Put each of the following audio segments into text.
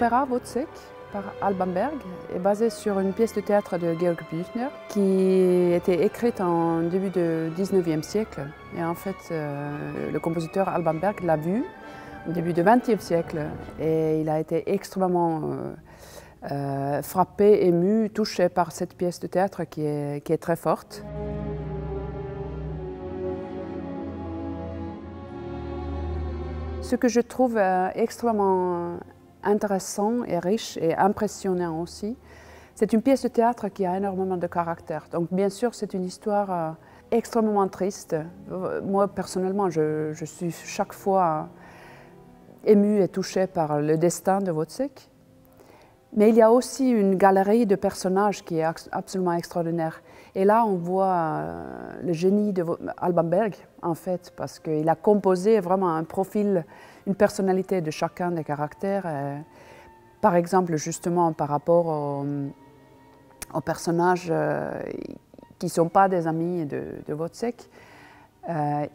L'opéra Wozzeck par Alban Berg est basé sur une pièce de théâtre de Georg Büchner qui était écrite en début du 19e siècle. Et en fait, le compositeur Alban Berg l'a vue au début du 20e siècle et il a été extrêmement frappé, ému, touché par cette pièce de théâtre qui est très forte. Ce que je trouve extrêmement intéressant et riche et impressionnant aussi, c'est une pièce de théâtre qui a énormément de caractère. Donc bien sûr, c'est une histoire extrêmement triste. Moi, personnellement, je suis chaque fois émue et touchée par le destin de Wozzeck. Mais il y a aussi une galerie de personnages qui est absolument extraordinaire. Et là, on voit le génie d'Alban Berg, en fait, parce qu'il a composé vraiment un profil, une personnalité de chacun des caractères. Par exemple, justement, par rapport aux personnages qui ne sont pas des amis de Wozzeck,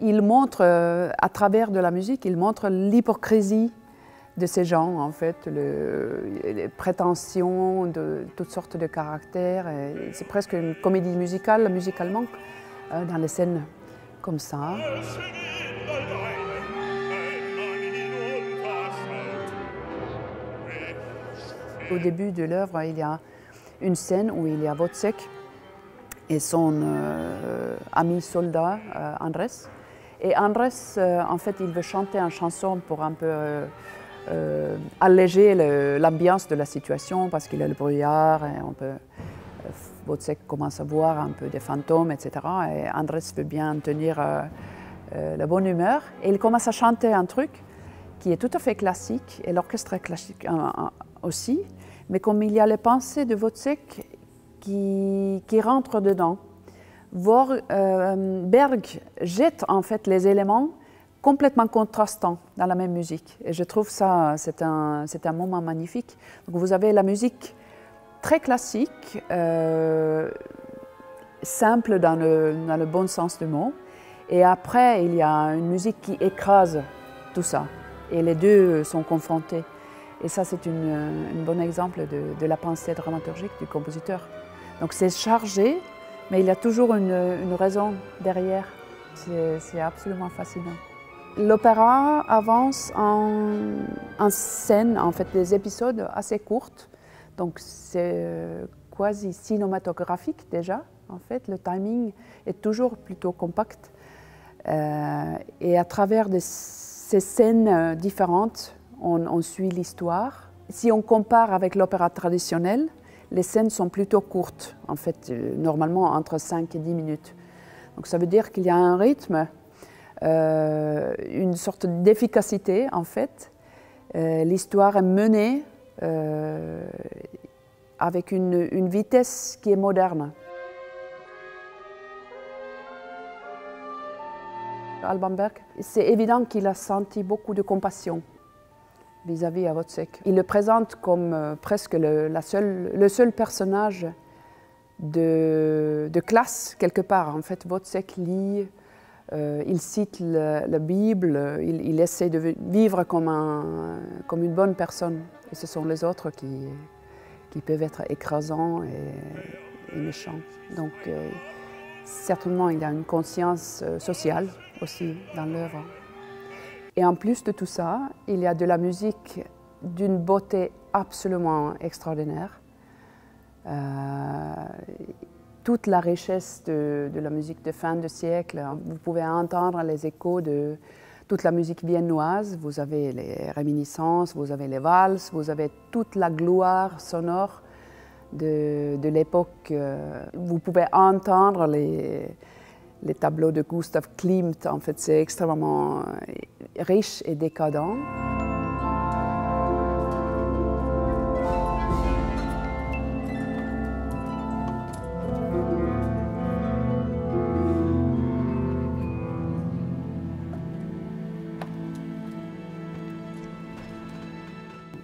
il montre, à travers de la musique, il montre l'hypocrisie de ces gens, en fait, les prétentions de toutes sortes de caractères. C'est presque une comédie musicale, musicalement, dans les scènes comme ça. Au début de l'œuvre, il y a une scène où il y a Wozzeck et son ami soldat, Andrés. Et Andrés, en fait, il veut chanter une chanson pour un peu alléger l'ambiance de la situation parce qu'il y a le brouillard et Wozzeck commence à voir un peu des fantômes, etc. Et Andrés veut bien tenir la bonne humeur. Et il commence à chanter un truc qui est tout à fait classique, et l'orchestre est classique aussi, mais comme il y a les pensées de Wozzeck qui rentrent dedans. Berg jette en fait les éléments complètement contrastants dans la même musique. Et je trouve ça, c'est un moment magnifique. Donc vous avez la musique très classique, simple dans le bon sens du mot. Et après, il y a une musique qui écrase tout ça. Et les deux sont confrontés. Et ça, c'est un bon exemple de la pensée dramaturgique du compositeur. Donc c'est chargé, mais il y a toujours une raison derrière. C'est absolument fascinant. L'opéra avance en scène, en fait, des épisodes assez courts. Donc c'est quasi cinématographique déjà. En fait, le timing est toujours plutôt compact. Et à travers ces scènes différentes, on suit l'histoire. Si on compare avec l'opéra traditionnel, les scènes sont plutôt courtes, en fait, normalement entre 5 et 10 minutes. Donc ça veut dire qu'il y a un rythme, une sorte d'efficacité, en fait. L'histoire est menée avec une vitesse qui est moderne. Alban Berg, c'est évident qu'il a senti beaucoup de compassion vis-à-vis de Wozzeck. Il le présente comme presque le seul personnage de classe, quelque part. En fait, Wozzeck lit, il cite la Bible, il essaie de vivre comme une bonne personne. Et ce sont les autres qui peuvent être écrasants et méchants. Donc, certainement, il y a une conscience sociale aussi dans l'œuvre. Et en plus de tout ça, il y a de la musique d'une beauté absolument extraordinaire. Toute la richesse de la musique de fin de siècle, vous pouvez entendre les échos de toute la musique viennoise. Vous avez les réminiscences, vous avez les valses, vous avez toute la gloire sonore de l'époque. Vous pouvez entendre les tableaux de Gustav Klimt. En fait, c'est extrêmement riche et décadent.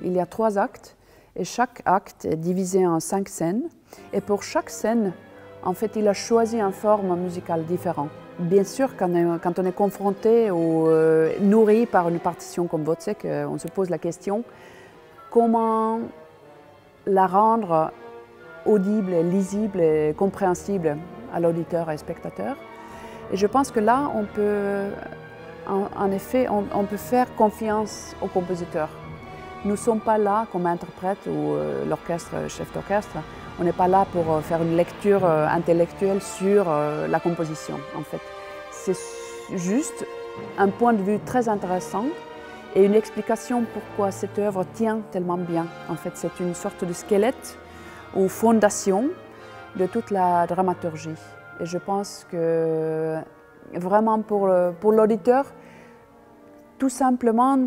Il y a 3 actes et chaque acte est divisé en 5 scènes. Et pour chaque scène, en fait, il a choisi une forme musicale différente. Bien sûr, quand on est confronté ou nourri par une partition comme Wozzeck, on se pose la question comment la rendre audible, lisible et compréhensible à l'auditeur et au spectateur. Et je pense que là, on peut, en effet, on peut faire confiance au compositeur. Nous ne sommes pas là comme interprète ou l'orchestre, chef d'orchestre. On n'est pas là pour faire une lecture intellectuelle sur la composition, en fait. C'est juste un point de vue très intéressant et une explication pourquoi cette œuvre tient tellement bien. En fait, c'est une sorte de squelette ou fondation de toute la dramaturgie. Et je pense que vraiment pour l'auditeur, tout simplement,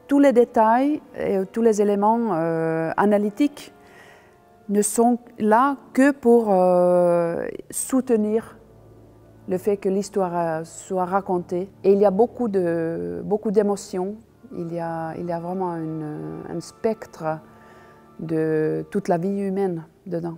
tous les détails et tous les éléments analytiques ne sont là que pour soutenir le fait que l'histoire soit racontée. Et il y a beaucoup d'émotions, il y a vraiment un spectre de toute la vie humaine dedans.